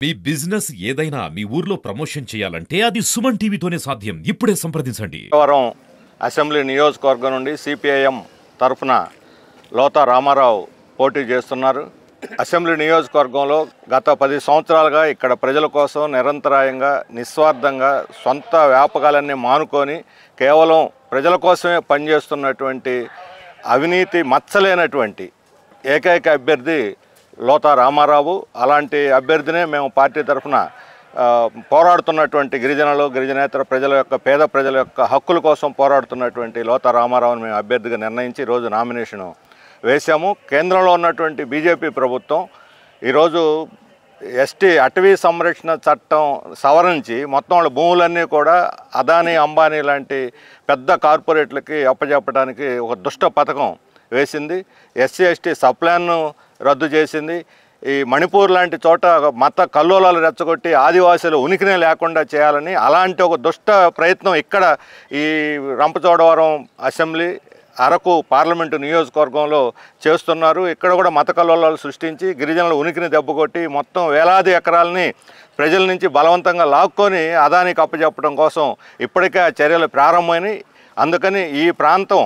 మీ business ఏదైనా మీ ఊర్లో promotion చేయాలంటే అది సుమన్ టీవీతోనే సాధ్యం. ఇప్పుడే సంప్రదించండి. అసెంబ్లీ నియోజకవర్గం నుండి సిపిఐఎం తరఫున లోతా రామారావు పోటీ చేస్తున్నారు. అసెంబ్లీ నియోజకవర్గంలో గత 10 సంవత్సరాలుగా ఇక్కడ ప్రజల కోసం నిరంతరాయంగా నిస్వార్థంగా సొంత వ్యాపకాలన్నీ మానుకొని కేవలం ప్రజల కోసమే పనిచేస్తున్నటువంటి అవినీతి మచ్చలేనటువంటి ఏకైక అభ్యర్థి లోతా రామారావు. అలాంటి అభ్యర్థినే మేము పార్టీ తరఫున పోరాడుతున్నటువంటి గిరిజనేతర ప్రజల యొక్క పేద ప్రజల యొక్క హక్కుల కోసం పోరాడుతున్నటువంటి లోతా రామారావుని మేము అభ్యర్థిగా నిర్ణయించి ఈరోజు నామినేషన్ వేశాము. కేంద్రంలో ఉన్నటువంటి బీజేపీ ప్రభుత్వం ఈరోజు ఎస్టీ అటవీ సంరక్షణ చట్టం సవరించి మొత్తం వాళ్ళ భూములన్నీ కూడా అదానీ అంబానీ లాంటి పెద్ద కార్పొరేట్లకి అప్పచెప్పడానికి ఒక దుష్ట పథకం వేసింది. ఎస్సీ ఎస్టీ సప్లాన్ను రద్దు చేసింది. ఈ మణిపూర్ లాంటి చోట మత కల్లోలాలు రెచ్చగొట్టి ఆదివాసులు ఉనికినే లేకుండా చేయాలని అలాంటి ఒక దుష్ట ప్రయత్నం ఇక్కడ ఈ రంపచోడవరం అసెంబ్లీ అరకు పార్లమెంటు నియోజకవర్గంలో చేస్తున్నారు. ఇక్కడ కూడా మత కల్లోలాలు సృష్టించి గిరిజనుల ఉనికిని దెబ్బకొట్టి మొత్తం వేలాది ఎకరాలని ప్రజల నుంచి బలవంతంగా లాక్కొని అదానికి అప్పచెప్పడం కోసం ఇప్పటికే ఆ చర్యలు ప్రారంభమైనవి. అందుకని ఈ ప్రాంతం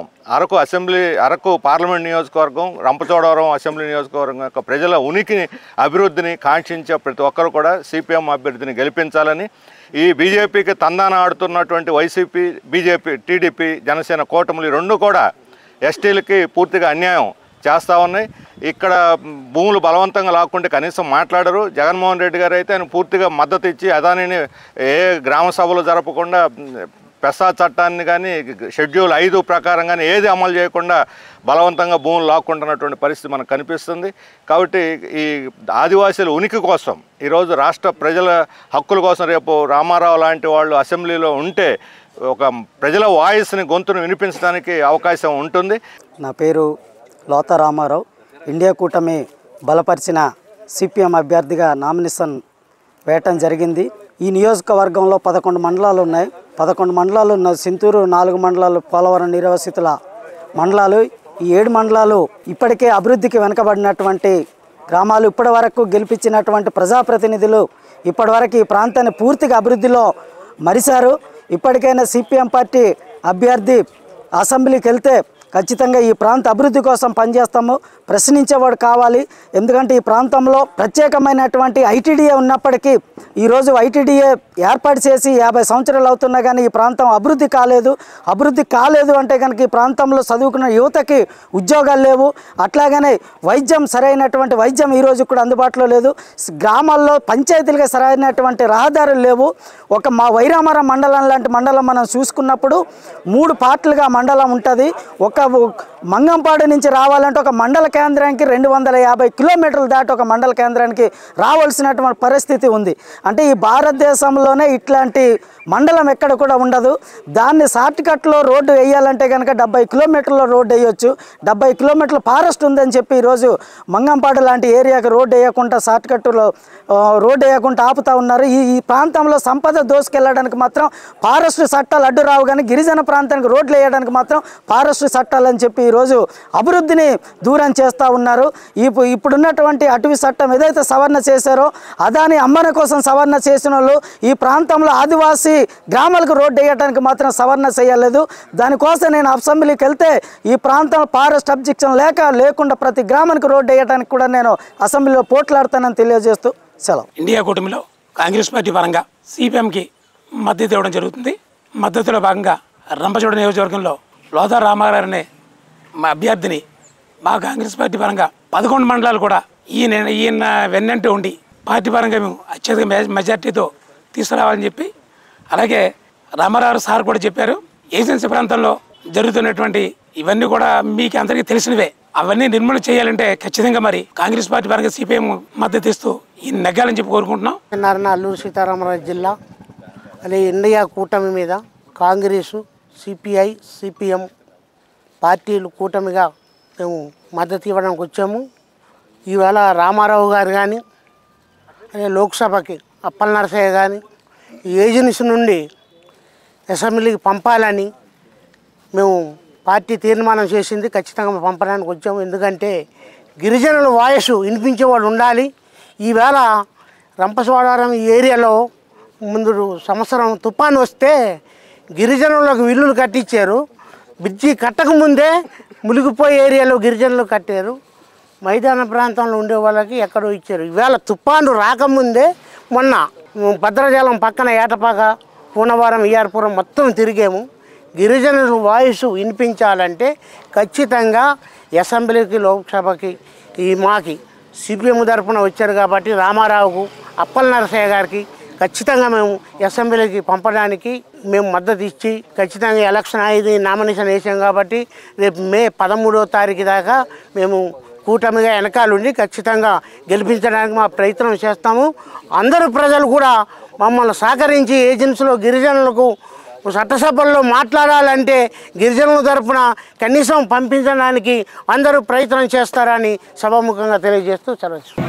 అరకు పార్లమెంట్ నియోజకవర్గం రంపచోడవరం అసెంబ్లీ నియోజకవర్గం యొక్క ప్రజల ఉనికిని అభివృద్ధిని కాంక్షించే ప్రతి ఒక్కరు కూడా సిపిఎం అభ్యర్థిని గెలిపించాలని, ఈ బీజేపీకి తందాన ఆడుతున్నటువంటి వైసీపీ, బీజేపీ, టీడీపీ, జనసేన కూటములు రెండు కూడా ఎస్టీలకి పూర్తిగా అన్యాయం చేస్తూ ఉన్నాయి. ఇక్కడ భూములు బలవంతంగా లాక్కుంటే కనీసం మాట్లాడరు. జగన్మోహన్ రెడ్డి గారు అయితే ఆయన పూర్తిగా మద్దతు ఇచ్చి అదానిని ఏ గ్రామ సభలు జరపకుండా పెసా చట్టాన్ని కానీ షెడ్యూల్ 5 ప్రకారం కానీ ఏది అమలు చేయకుండా బలవంతంగా భూములు లాక్కుంటున్నటువంటి పరిస్థితి మనకు కనిపిస్తుంది. కాబట్టి ఈ ఆదివాసీల ఉనికి కోసం ఈరోజు రాష్ట్ర ప్రజల హక్కుల కోసం రేపు రామారావు లాంటి వాళ్ళు అసెంబ్లీలో ఉంటే ఒక ప్రజల వాయిస్ని గొంతును వినిపించడానికి అవకాశం ఉంటుంది. నా పేరు లోతా రామారావు. ఇండియా కూటమి బలపరిచిన సిపిఎం అభ్యర్థిగా నామినేషన్ వేయటం జరిగింది. ఈ నియోజకవర్గంలో 11 మండలాలు ఉన్నాయి. 11 మండలాలు ఉన్న సింతూరు 4 మండలాలు, పోలవరం నిర్వాసితుల మండలాలు. ఈ 7 మండలాలు ఇప్పటికే అభివృద్ధికి వెనుకబడినటువంటి గ్రామాలు. ఇప్పటి వరకు గెలిపించినటువంటి ప్రజాప్రతినిధులు ఇప్పటివరకు ఈ ప్రాంతాన్ని పూర్తిగా అభివృద్ధిలో మరిశారు. ఇప్పటికైనా సిపిఎం పార్టీ అభ్యర్థి అసెంబ్లీకి వెళ్తే ఖచ్చితంగా ఈ ప్రాంత అభివృద్ధి కోసం పనిచేస్తాము. ప్రశ్నించేవాడు కావాలి. ఎందుకంటే ఈ ప్రాంతంలో ప్రత్యేకమైనటువంటి ఐటీడీఏ ఉన్నప్పటికీ ఈరోజు ఐటీడీఏ ఏర్పాటు చేసి 50 సంవత్సరాలు అవుతున్నా కానీ ఈ ప్రాంతం అభివృద్ధి కాలేదు అంటే కనుక ఈ ప్రాంతంలో చదువుకున్న యువతకి ఉద్యోగాలు లేవు. అట్లాగనే సరైనటువంటి వైద్యం ఈరోజు కూడా అందుబాటులో లేదు. గ్రామాల్లో పంచాయతీలుగా సరైనటువంటి రహదారులు లేవు. మా వైరామరం మండలం లాంటి మండలం మనం చూసుకున్నప్పుడు 3 పార్ట్లుగా మండలం ఉంటుంది. ఒక మంగంపాడు నుంచి రావాలంటే ఒక మండల కేంద్రానికి 250 కిలోమీటర్లు దాటి ఒక మండల కేంద్రానికి రావాల్సినటువంటి పరిస్థితి ఉంది. అంటే ఈ భారతదేశంలోనే ఇట్లాంటి మండలం ఎక్కడ కూడా ఉండదు. దాన్ని షార్ట్కట్లో రోడ్డు వేయాలంటే కనుక 70 కిలోమీటర్ల రోడ్డు వేయొచ్చు. 70 కిలోమీటర్ల ఫారెస్ట్ ఉందని చెప్పి ఈరోజు మంగంపాడు లాంటి ఏరియాకి రోడ్డు వేయకుండా షార్ట్కట్లో రోడ్డు వేయకుండా ఆపుతూ ఉన్నారు. ఈ ప్రాంతంలో సంపద దోసుకెళ్ళడానికి మాత్రం ఫారెస్ట్ చట్టాలు అడ్డు రావు, కానీ గిరిజన ప్రాంతానికి రోడ్లు వేయడానికి మాత్రం ఫారెస్ట్ చట్టాలని చెప్పి ఈరోజు అభివృద్ధిని దూరం చేస్తూ ఉన్నారు. ఇప్పుడున్నటువంటి అటవీ చట్టం ఏదైతే సవరణ చేశారో అదాని అంబానీ కోసం సవరణ చేసిన వాళ్ళు ఈ ప్రాంతంలో ఆదివాసీ గ్రామాలకు రోడ్డు వేయడానికి మాత్రం సవరణ చేయలేదు. దానికోసం నేను అసెంబ్లీకి వెళ్తే ఈ ప్రాంతంలో ఫారెస్ట్ అబ్జెక్షన్ లేకుండా ప్రతి గ్రామానికి రోడ్డు వేయడానికి కూడా నేను అసెంబ్లీలో పోట్లాడతానని తెలియజేస్తూ సెలవు. ఇండియా కూటమిలో కాంగ్రెస్ పార్టీ పరంగా సిపిఎంకి మద్దతు ఇవ్వడం జరుగుతుంది. మద్దతులో భాగంగా రంపచోడ నియోజకవర్గంలో లోతా రామారావు అనే మా అభ్యర్థిని మా కాంగ్రెస్ పార్టీ పరంగా 11 మండలాలు కూడా ఈయన వెన్నంటూ ఉండి పార్టీ పరంగా మేము అత్యధిక మెజార్టీతో తీసుకురావాలని చెప్పి, అలాగే రామారావు సార్ కూడా చెప్పారు, ఏజెన్సీ ప్రాంతంలో జరుగుతున్నటువంటి ఇవన్నీ కూడా మీకు అందరికీ తెలిసినవే, అవన్నీ నిర్మూలన చేయాలంటే ఖచ్చితంగా మరి కాంగ్రెస్ పార్టీ పరంగా సిపిఎం మద్దతు ఇస్తూ ఈ నెగ్గాలని చెప్పి కోరుకుంటున్నాం. అల్లూరు సీతారామరాజు జిల్లా అలాగే ఇండియా కూటమి మీద కాంగ్రెసు, సిపిఐ, సిపిఎం పార్టీలు కూటమిగా మేము మద్దతు ఇవ్వడానికి వచ్చాము. ఈవేళ రామారావు గారు కానీ అదే లోక్సభకి అప్పల్ నరసయ్య కానీ ఏజెన్సీ నుండి అసెంబ్లీకి పంపాలని మేము పార్టీ తీర్మానం చేసింది. ఖచ్చితంగా పంపడానికి వచ్చాము. ఎందుకంటే గిరిజనుల వాయిస్ వినిపించేవాడు ఉండాలి. ఈవేళ రంపచోడవరం ఏరియాలో ముందు సంవత్సరం తుఫాను వస్తే గిరిజనులకు ఇల్లులు కట్టించారు. బ్రిడ్జి కట్టకముందే మునిగిపోయే ఏరియాలో గిరిజనులు కట్టారు. మైదాన ప్రాంతంలో ఉండే వాళ్ళకి ఎక్కడో ఇచ్చారు. ఈవేళ తుఫాను రాకముందే మొన్న భద్రాచలం పక్కన ఏటపాక, పూనవరం, ఈఆర్పురం మొత్తం తిరిగాము. గిరిజనుల వాయిస్ వినిపించాలంటే ఖచ్చితంగా అసెంబ్లీకి, లోక్సభకి మాకి సిపిఎం తరఫున వచ్చారు కాబట్టి రామారావుకు, అప్పల నరసయ్య గారికి ఖచ్చితంగా మేము అసెంబ్లీకి పంపడానికి మేము మద్దతు ఇచ్చి ఖచ్చితంగా ఎలక్షన్ అయ్యి నామినేషన్ వేసాం కాబట్టి రేపు మే 13వ తారీఖు దాకా మేము కూటమిగా వెనకాలండి ఖచ్చితంగా గెలిపించడానికి మా ప్రయత్నం చేస్తాము. అందరూ ప్రజలు కూడా మమ్మల్ని సహకరించి ఏజెన్సీలో గిరిజనులకు చట్టసభల్లో మాట్లాడాలంటే గిరిజనుల తరఫున కనీసం పంపించడానికి అందరూ ప్రయత్నం చేస్తారని సభాముఖంగా తెలియజేస్తూ సెలవు.